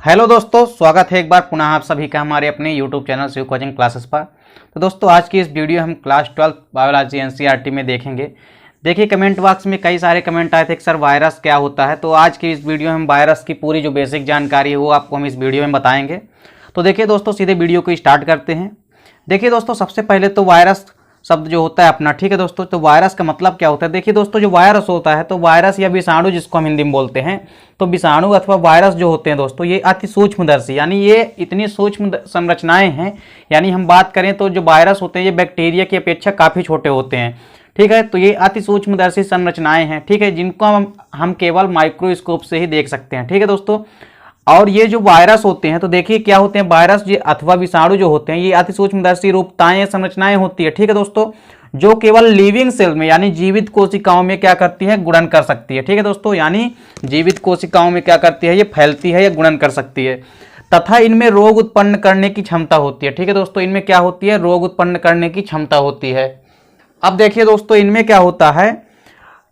Hello दोस्तों, स्वागत है एक बार पुनः आप सभी का हमारे अपने YouTube channel Shiv coaching classes पर। तो दोस्तों आज की इस वीडियो हम क्लास 12 बायोलॉजी एनसीईआरटी में देखेंगे। देखिए कमेंट बॉक्स में कई सारे कमेंट आए थे कि सर वायरस क्या होता है। तो आज की इस वीडियो में हम वायरस की पूरी जो बेसिक जानकारी है वो आपको हम इस वीडियो में बताएंगे। तो देखिए दोस्तों सीधे वीडियो को स्टार्ट करते हैं। देखिए दोस्तों सबसे पहले तो वायरस शब्द जो होता है अपना, ठीक है दोस्तों। तो वायरस का मतलब क्या होता है, देखिए दोस्तों जो वायरस होता है तो वायरस या विषाणु जिसको हम हिंदी में बोलते हैं, तो विषाणु अथवा वायरस जो होते हैं दोस्तों ये अति सूक्ष्मदर्शी यानी ये इतनी सूक्ष्म संरचनाएं हैं। यानी हम बात करें तो जो वायरस होते हैं ये बैक्टीरिया की अपेक्षा काफ़ी छोटे होते हैं, ठीक है। तो ये अति सूक्ष्मदर्शी संरचनाएं हैं, ठीक है, जिनको हम केवल माइक्रोस्कोप से ही देख सकते हैं, ठीक है दोस्तों। और ये जो वायरस होते हैं तो देखिए क्या होते हैं, वायरस ये अथवा विषाणु जो होते हैं ये अति सूक्ष्मदर्शी रूपताएं संरचनाएं होती है, ठीक है दोस्तों, जो केवल लिविंग सेल में यानी जीवित कोशिकाओं में क्या करती है, गुणन कर सकती है, ठीक है दोस्तों। यानी जीवित कोशिकाओं में क्या करती है, ये फैलती है या गुणन कर सकती है तथा इनमें रोग उत्पन्न करने की क्षमता होती है, ठीक है दोस्तों। इनमें क्या होती है, रोग उत्पन्न करने की क्षमता होती है। अब देखिए दोस्तों इनमें क्या होता है,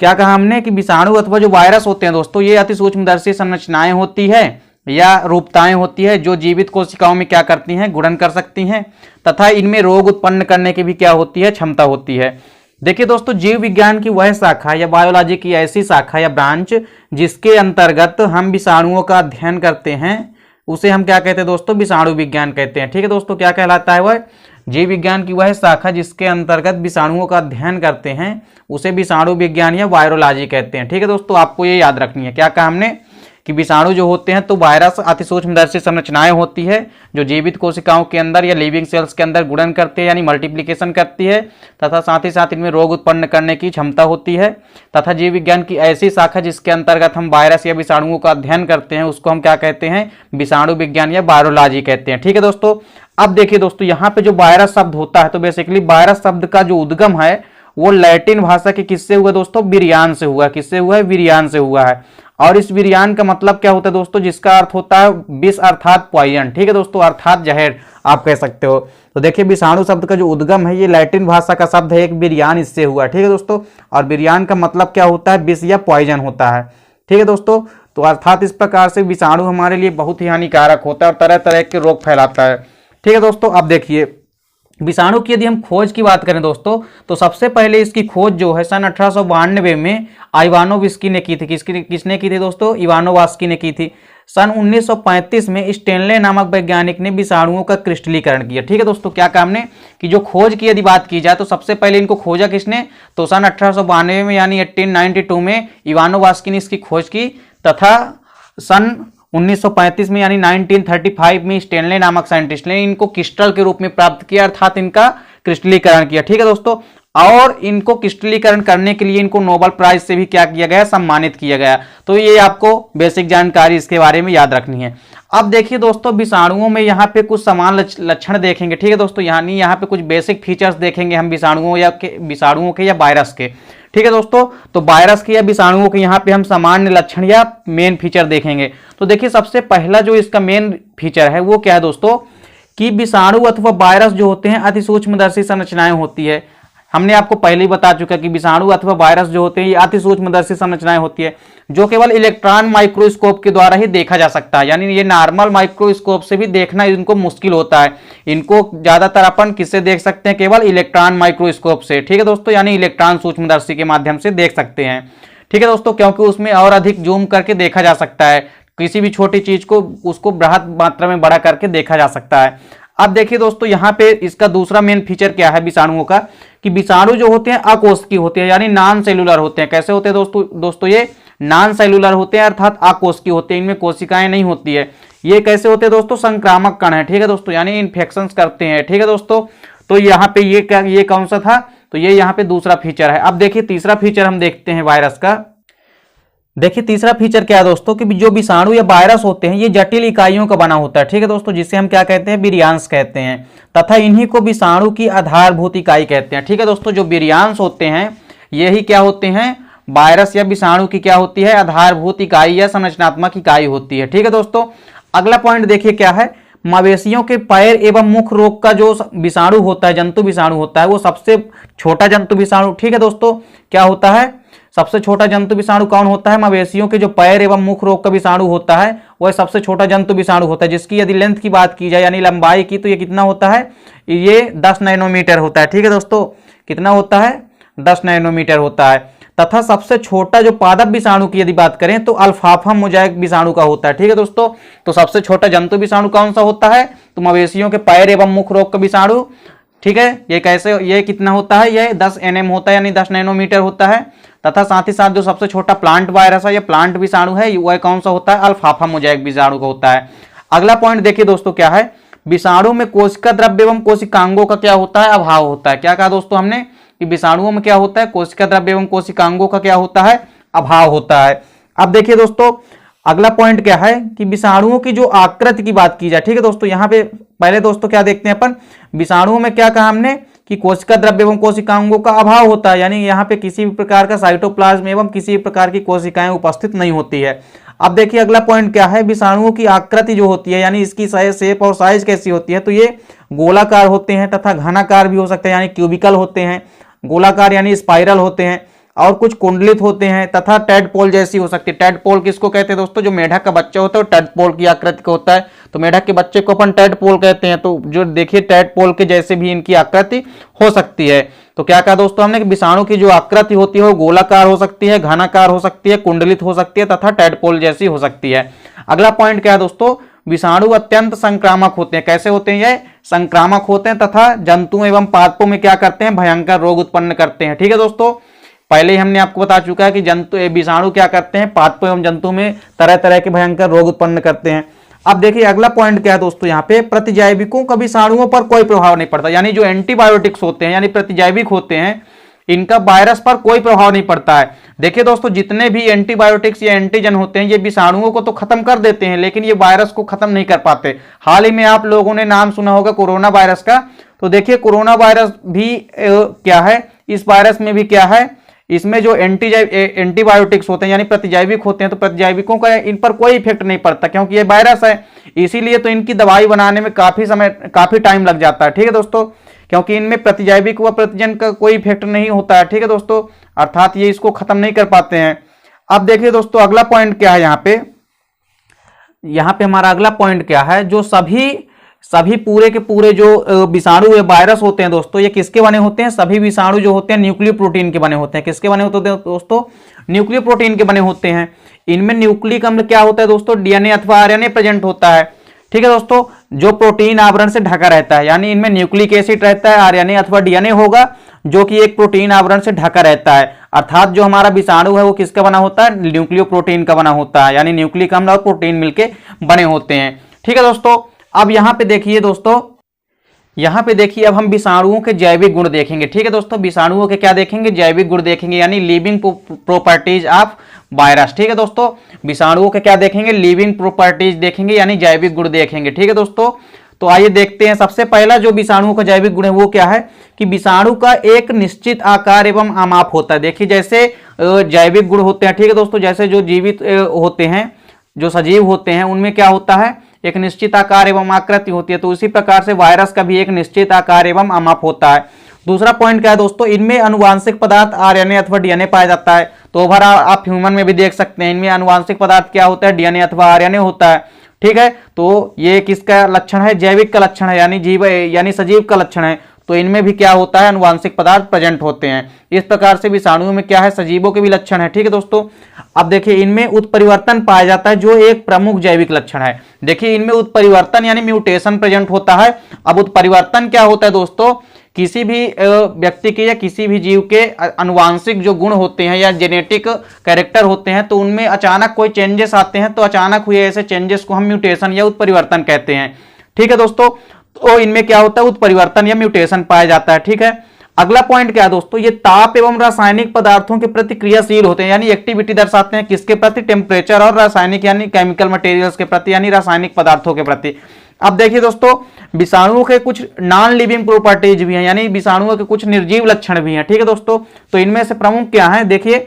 क्या कहा हमने कि विषाणु अथवा जो वायरस होते हैं दोस्तों ये अति सूक्ष्मदर्शी संरचनाएं होती है या रूपताएं होती है जो जीवित कोशिकाओं में क्या करती हैं, गुणन कर सकती हैं तथा इनमें रोग उत्पन्न करने की भी क्या होती है, क्षमता होती है। देखिए दोस्तों जीव विज्ञान की वह शाखा या बायोलॉजी की ऐसी शाखा या ब्रांच जिसके अंतर्गत हम विषाणुओं का अध्ययन करते हैं उसे हम क्या कहते हैं दोस्तों, विषाणु विज्ञान कहते हैं, ठीक है दोस्तों। क्या कहलाता है वह, जीव विज्ञान की वह शाखा जिसके अंतर्गत विषाणुओं का अध्ययन करते हैं उसे विषाणु विज्ञान या वायरोलॉजी कहते हैं, ठीक है दोस्तों। आपको ये याद रखनी है। क्या कहा हमने कि विषाणु जो होते हैं तो वायरस अति सूक्ष्मदर्शी संरचनाएं होती है जो जीवित कोशिकाओं के अंदर या लिविंग सेल्स के अंदर गुणन करते हैं यानी मल्टीप्लिकेशन करती है तथा साथ ही साथ इनमें रोग उत्पन्न करने की क्षमता होती है तथा जीव विज्ञान की ऐसी शाखा जिसके अंतर्गत हम वायरस या विषाणुओं का अध्ययन करते हैं उसको हम क्या कहते हैं, विषाणु विज्ञान या वायरोलॉजी कहते हैं, ठीक है दोस्तों। अब देखिए दोस्तों यहाँ पे जो वायरस शब्द होता है तो बेसिकली वायरस शब्द का जो उद्गम है वो लैटिन भाषा के किससे हुआ दोस्तों, विरियान से हुआ। किससे हुआ है, विरियान से हुआ है। और इस विरियान का मतलब क्या होता है दोस्तों, जिसका अर्थ होता है विष अर्थात पॉइजन, ठीक है दोस्तों, अर्थात जहर आप कह सकते हो। तो देखिए विषाणु शब्द का जो उद्गम है ये लैटिन भाषा का शब्द है, एक विरियान इससे हुआ, ठीक है दोस्तों। और विरियान का मतलब क्या होता है, विष या पॉइजन होता है, ठीक है दोस्तों। तो अर्थात इस प्रकार से विषाणु हमारे लिए बहुत ही हानिकारक होता है और तरह तरह के रोग फैलाता है, ठीक है दोस्तों। अब देखिए विषाणु की यदि हम खोज की बात करें दोस्तों तो सबसे पहले इसकी खोज जो है सन 1892 में इवानोव्स्की ने की थी। किसने की थी दोस्तों, इवानोव्स्की ने की थी। सन 1935 में स्टेनले नामक वैज्ञानिक ने विषाणुओं का क्रिस्टलीकरण किया, ठीक है दोस्तों। क्या काम ने कि जो खोज की यदि बात की जाए तो सबसे पहले इनको खोजा किसने, तो सन 1892 में यानी 1892 में इवानोव्स्की ने इसकी खोज की तथा सन 1935 में यानी 1935 में स्टेनले नामक साइंटिस्ट ने इनको क्रिस्टल के रूप में प्राप्त किया अर्थात इनका क्रिस्टलीकरण किया, ठीक है दोस्तों। और इनको क्रिस्टलीकरण करने के लिए इनको नोबेल प्राइज से भी क्या किया गया, सम्मानित किया गया। तो ये आपको बेसिक जानकारी इसके बारे में याद रखनी है। अब देखिए दोस्तों विषाणुओं में यहाँ पे कुछ समान लक्षण देखेंगे, ठीक है दोस्तों। यानी यहाँ पे कुछ बेसिक फीचर्स देखेंगे हम विषाणुओं के या वायरस के, ठीक है दोस्तों। तो वायरस के या विषाणुओं के यहाँ पे हम सामान्य लक्षण या मेन फीचर देखेंगे। तो देखिए सबसे पहला जो इसका मेन फीचर है वो क्या है दोस्तों, कि विषाणु अथवा वायरस जो होते हैं अति सूक्ष्मदर्शी संरचनाएं होती है। हमने आपको पहले ही बता चुका कि विषाणु अथवा वायरस जो होते हैं ये अति सूक्ष्मदर्शी संरचनाएं होती है जो केवल इलेक्ट्रॉन माइक्रोस्कोप के द्वारा ही देखा जा सकता है। यानी ये नॉर्मल माइक्रोस्कोप से भी देखना इनको मुश्किल होता है। इनको ज्यादातर अपन किससे देख सकते हैं, केवल इलेक्ट्रॉन माइक्रोस्कोप से, ठीक है दोस्तों, यानी इलेक्ट्रॉन सूक्ष्मदर्शी के माध्यम से देख सकते हैं, ठीक है दोस्तों, क्योंकि उसमें और अधिक जूम करके देखा जा सकता है। किसी भी छोटी चीज को उसको बृहद मात्रा में बड़ा करके देखा जा सकता है। अब देखिए दोस्तों यहाँ पे इसका दूसरा मेन फीचर क्या है विषाणुओं का, कि विषाणु जो होते हैं अकोशिकीय होते हैं यानी नॉन सेलुलर होते हैं। कैसे होते हैं दोस्तों ये नॉन सेलुलर होते हैं अर्थात अकोशिकीय होते हैं, इनमें कोशिकाएं नहीं होती है। ये कैसे होते हैं दोस्तों, संक्रामक कण है, ठीक है दोस्तों, यानी इन्फेक्शन करते हैं, ठीक है दोस्तों। तो यहाँ पे ये कौन सा था, तो ये यहाँ पे दूसरा फीचर है। अब देखिए तीसरा फीचर हम देखते हैं वायरस का। देखिए तीसरा फीचर क्या है दोस्तों, कि जो विषाणु या वायरस होते हैं ये जटिल इकाइयों का बना होता है, ठीक है दोस्तों, जिसे हम क्या कहते हैं, विरियांश कहते हैं तथा इन्हीं को विषाणु की आधारभूत इकाई कहते हैं, ठीक है दोस्तों। जो विरियांश होते हैं यही क्या होते हैं, वायरस या विषाणु की क्या होती है, आधारभूत इकाई या संरचनात्मक इकाई होती है, ठीक है दोस्तों। अगला पॉइंट देखिए क्या है, मवेशियों के पैर एवं मुख रोग का जो विषाणु होता है, जंतु विषाणु होता है, वो सबसे छोटा जंतु विषाणु, ठीक है दोस्तों, क्या होता है, सबसे छोटा जंतु विषाणु कौन होता है? मवेशियों के जो पैर एवं मुख रोग का विषाणु होता है वह सबसे छोटा जंतु विषाणु होता है, जिसकी यदि लेंथ की बात की जाए यानी लंबाई की, तो ये कितना होता है? ये 10 नैनोमीटर होता है। ठीक है दोस्तों, कितना होता है? 10 नैनोमीटर होता है। तथा सबसे छोटा जो पादप विषाणु की यदि बात करें तो अल्फाफा मोजाइक विषाणु का होता है। ठीक है दोस्तों, तो सबसे छोटा जंतु विषाणु कौन सा होता है? तो मवेशियों के पैर एवं मुख रोग का विषाणु। ठीक है, ये कैसे, ये कितना होता है? ये 10 nm होता है यानी 10 नैनोमीटर होता है। तथा साथ ही साथ जो सबसे छोटा प्लांट वायरस है या प्लांट विषाणु है वह कौन सा होता है? अल्फाफा मोजाइक विषाणु का होता है। अगला पॉइंट देखिए दोस्तों क्या है, विषाणु में कोशिका द्रव्य एवं कोशिकांगों का क्या होता है? अभाव होता है। क्या कहा दोस्तों हमने कि विषाणुओं में क्या होता है? कोशिका द्रव्य एवं कोशिकांगों का क्या होता है? अभाव होता है। अब देखिए दोस्तों अगला पॉइंट क्या है कि विषाणुओं की जो आकृति की बात की जाए। ठीक है दोस्तों, यहाँ पे पहले दोस्तों क्या देखते हैं अपन, विषाणुओं में क्या कहा हमने कि कोशिका द्रव्य एवं कोशिकांगों का अभाव होता है, यानी यहाँ पे किसी भी प्रकार का साइटोप्लाज्म एवं किसी भी प्रकार की कोशिकाएं उपस्थित नहीं होती है। अब देखिए अगला पॉइंट क्या है, विषाणुओं की आकृति जो होती है यानी इसकी शेप और साइज कैसी होती है? तो ये गोलाकार होते हैं तथा घनाकार भी हो सकते हैं, यानी क्यूबिकल होते हैं, गोलाकार यानी स्पाइरल होते हैं, और कुछ कुंडलित होते हैं तथा टेडपोल जैसी हो सकती है। टेडपोल किसको कहते हैं दोस्तों? जो मेढक का बच्चा होता है वो टेडपोल की आकृति का होता है, तो मेढक के बच्चे को अपन टेडपोल कहते हैं। तो जो देखिए टेडपोल के जैसे भी इनकी आकृति हो सकती है। तो क्या कहा दोस्तों हमने कि विषाणु की जो आकृति होती है वो गोलाकार हो सकती है, घनाकार हो सकती है, कुंडलित हो सकती है तथा टेडपोल जैसी हो सकती है। अगला पॉइंट क्या है दोस्तों, विषाणु अत्यंत संक्रामक होते हैं। कैसे होते हैं? ये संक्रामक होते हैं तथा जंतुओं एवं पादपों में क्या करते हैं? भयंकर रोग उत्पन्न करते हैं। ठीक है दोस्तों, पहले ही हमने आपको बता चुका है कि विषाणु क्या करते हैं? पादपों एवं जंतु में तरह तरह के भयंकर रोग उत्पन्न करते हैं। अब देखिए अगला पॉइंट क्या है दोस्तों, यहाँ पे प्रतिजैविकों का विषाणुओं पर कोई प्रभाव नहीं पड़ता, यानी जो एंटीबायोटिक्स होते हैं यानी प्रतिजैविक होते हैं इनका वायरस पर कोई प्रभाव नहीं पड़ता है। देखिए दोस्तों जितने भी एंटीबायोटिक्स या एंटीजन होते हैं ये विषाणुओं को तो खत्म कर देते हैं, लेकिन ये वायरस को खत्म नहीं कर पाते। हाल ही में आप लोगों ने नाम सुना होगा कोरोना वायरस का, तो देखिए कोरोना वायरस भी क्या है, इस वायरस में भी क्या है, इसमें जो एंटीबायोटिक्स होते हैं यानी प्रतिजैविक होते हैं, तो प्रतिजैविकों का इन पर कोई इफेक्ट नहीं पड़ता क्योंकि ये वायरस है, इसीलिए तो इनकी दवाई बनाने में काफी टाइम लग जाता है। ठीक है दोस्तों, क्योंकि इनमें प्रतिजैविक व प्रतिजन का कोई इफेक्ट नहीं होता है। ठीक है दोस्तों, अर्थात ये इसको खत्म नहीं कर पाते हैं। अब देखिए दोस्तों अगला पॉइंट क्या है, यहाँ पे हमारा अगला पॉइंट क्या है, जो सभी पूरे के पूरे जो विषाणु वायरस होते हैं दोस्तों ये किसके बने होते हैं? सभी विषाणु जो होते हैं न्यूक्लियो प्रोटीन के बने होते हैं। किसके बने होते हैं दोस्तों? न्यूक्लियो प्रोटीन के बने होते हैं। इनमें न्यूक्लिक अम्ल क्या होता है दोस्तों? डीएनए अथवा आरएनए प्रेजेंट होता है। ठीक है दोस्तों, जो प्रोटीन आवरण से ढका रहता है, यानी इनमें न्यूक्लिक एसिड रहता है, आरएनए अथवा डीएनए होगा जो कि एक प्रोटीन आवरण से ढका रहता है। अर्थात जो हमारा विषाणु है वो किसका बना होता है? न्यूक्लियो प्रोटीन का बना होता है, यानी न्यूक्लिक अम्ल और प्रोटीन मिलके बने होते हैं। ठीक है दोस्तों, अब यहाँ पे देखिए दोस्तों, यहाँ पे देखिए अब हम विषाणुओं के जैविक गुण देखेंगे। ठीक है दोस्तों, विषाणुओं के क्या देखेंगे? जैविक गुण देखेंगे, यानी लिविंग प्रॉपर्टीज ऑफ वायरस। ठीक है दोस्तों, विषाणुओं के क्या देखेंगे? लिविंग प्रॉपर्टीज देखेंगे, यानी जैविक गुण देखेंगे। ठीक है दोस्तों, तो आइए देखते हैं। सबसे पहला जो विषाणुओं का जैविक गुण है वो क्या है कि विषाणु का एक निश्चित आकार एवं आमाप होता है। देखिए जैसे जैविक गुण होते हैं, ठीक है दोस्तों, जैसे जो जीवित होते हैं, जो सजीव होते हैं, उनमें क्या होता है? एक निश्चित आकार एवं आकृति होती है, तो उसी प्रकार से वायरस का भी एक निश्चित आकार एवं आमाप होता है। दूसरा पॉइंट क्या है दोस्तों, इनमें अनुवांशिक पदार्थ आरएनए अथवा डीएनए पाया जाता है। तो ओवरऑल आप ह्यूमन में भी देख सकते हैं, इनमें अनुवांशिक पदार्थ क्या होता है? डीएनए अथवा आरएनए होता है। ठीक है, तो ये किसका लक्षण है? जैविक का लक्षण है, यानी सजीव का लक्षण है। तो इनमें भी क्या होता है? अनुवांशिक पदार्थ प्रेजेंट होते हैं। इस प्रकार से विषाणुओं में क्या है? सजीवों के भी लक्षण है। ठीक है दोस्तों, अब देखिए इनमें उत्परिवर्तन पाया जाता है जो एक प्रमुख जैविक लक्षण है। देखिए इनमें उत्परिवर्तन यानी म्यूटेशन प्रेजेंट होता है। अब उत्परिवर्तन क्या होता है दोस्तों? किसी भी व्यक्ति के या किसी भी जीव के अनुवांशिक जो गुण होते हैं या जेनेटिक कैरेक्टर होते हैं, तो उनमें अचानक कोई चेंजेस आते हैं, तो अचानक हुए ऐसे चेंजेस को हम म्यूटेशन या उत्परिवर्तन कहते हैं। ठीक है दोस्तों, तो इनमें क्या होता है? उत्परिवर्तन या म्यूटेशन पाया जाता है। ठीक है, अगला पॉइंट क्या है दोस्तों? ये ताप एवं रासायनिक पदार्थों के प्रति क्रियाशील होते हैं, यानी एक्टिविटी दर्शाते हैं। किसके प्रति? टेम्परेचर और रासायनिक यानी केमिकल मटेरियल्स के प्रति, यानी रासायनिक पदार्थों के प्रति। अब देखिए दोस्तों, विषाणुओं के कुछ नॉन लिविंग प्रॉपर्टीज भी हैं, यानी विषाणुओं के कुछ निर्जीव लक्षण भी हैं। ठीक है दोस्तों, तो इनमें से प्रमुख क्या है? देखिए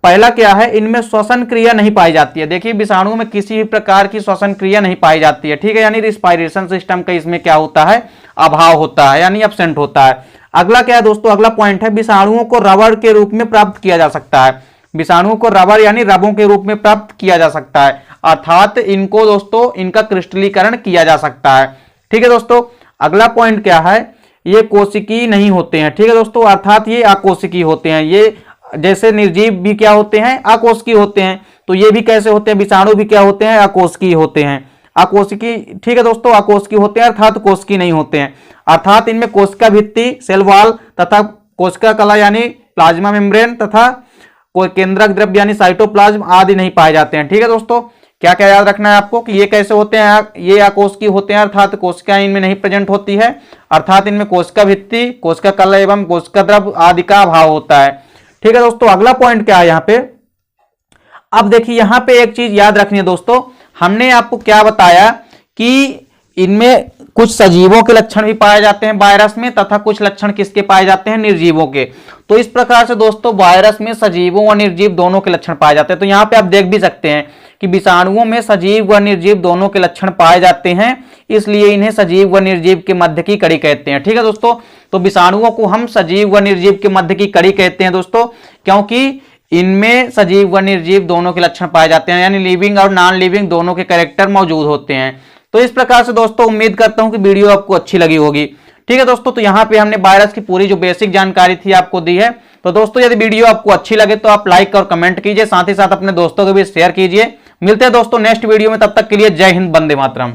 पहला क्या है? इनमें श्वसन क्रिया नहीं पाई जाती है। देखिए विषाणु में किसी भी प्रकार की श्वसन क्रिया नहीं पाई जाती है। ठीक है, यानी रिस्पायरेशन सिस्टम का इसमें क्या होता है? अभाव होता है, यानी एब्सेंट होता है। अगला क्या है दोस्तों? अगला पॉइंट है विषाणुओं को रबड़ के रूप में प्राप्त किया जा सकता है। विषाणुओं को रबर यानी रबों के रूप में प्राप्त किया जा सकता है, अर्थात इनको दोस्तों इनका क्रिस्टलीकरण किया जा सकता है। ठीक है दोस्तों, अगला पॉइंट क्या है, ये कोशिकीय नहीं होते हैं। ठीक है दोस्तों, अर्थात ये अकोशिकीय होते हैं। ये जैसे निर्जीव भी क्या होते हैं, अकोशिकीय होते हैं, तो ये भी कैसे होते हैं, विषाणु भी क्या होते हैं, अकोशिकीय होते हैं। अकोशिकीय, ठीक है दोस्तों, अकोशिकीय होते हैं अर्थात कोशिकीय नहीं होते हैं, अर्थात इनमें कोशिका भित्ति, सेल वॉल तथा कोशिका कला यानी प्लाज्मा मेम्ब्रेन तथा कोई केंद्रक द्रव्य यानी साइटोप्लाज्म आदि नहीं पाए जाते हैं। ठीक है दोस्तों, क्या क्या याद रखना है आपको कि ये कैसे होते हैं, ये अकोशिकीय होते हैं अर्थात कोशिकाएं इनमें नहीं प्रेजेंट होती है, अर्थात इनमें कोशिका भित्ति, कोशिका कला एवं कोशिका द्रव्य आदि का अभाव होता है। ठीक है दोस्तों, अगला पॉइंट क्या है यहाँ पे, अब देखिए यहाँ पे एक चीज याद रखनी है दोस्तों, हमने आपको क्या बताया कि इनमें कुछ सजीवों के लक्षण भी पाए जाते हैं वायरस में तथा कुछ लक्षण किसके पाए जाते हैं, निर्जीवों के। तो इस प्रकार से दोस्तों वायरस में सजीवों व निर्जीव दोनों के लक्षण पाए जाते हैं। तो यहाँ पे आप देख भी सकते हैं कि विषाणुओं में सजीव व निर्जीव दोनों के लक्षण पाए जाते हैं, इसलिए इन्हें सजीव व निर्जीव के मध्य की कड़ी कहते हैं। ठीक है दोस्तों, तो विषाणुओं को हम सजीव व निर्जीव के मध्य की कड़ी कहते हैं दोस्तों, क्योंकि इनमें सजीव व निर्जीव दोनों के लक्षण पाए जाते हैं, यानी लिविंग और नॉन लिविंग दोनों के कैरेक्टर मौजूद होते हैं। तो इस प्रकार से दोस्तों उम्मीद करता हूं कि वीडियो आपको अच्छी लगी होगी। ठीक है दोस्तों, तो यहाँ पे हमने वायरस की पूरी जो बेसिक जानकारी थी आपको दी है। तो दोस्तों यदि वीडियो आपको अच्छी लगे तो आप लाइक और कमेंट कीजिए, साथ ही साथ अपने दोस्तों को भी शेयर कीजिए। मिलते हैं दोस्तों नेक्स्ट वीडियो में, तब तक के लिए जय हिंद, वंदे मातरम।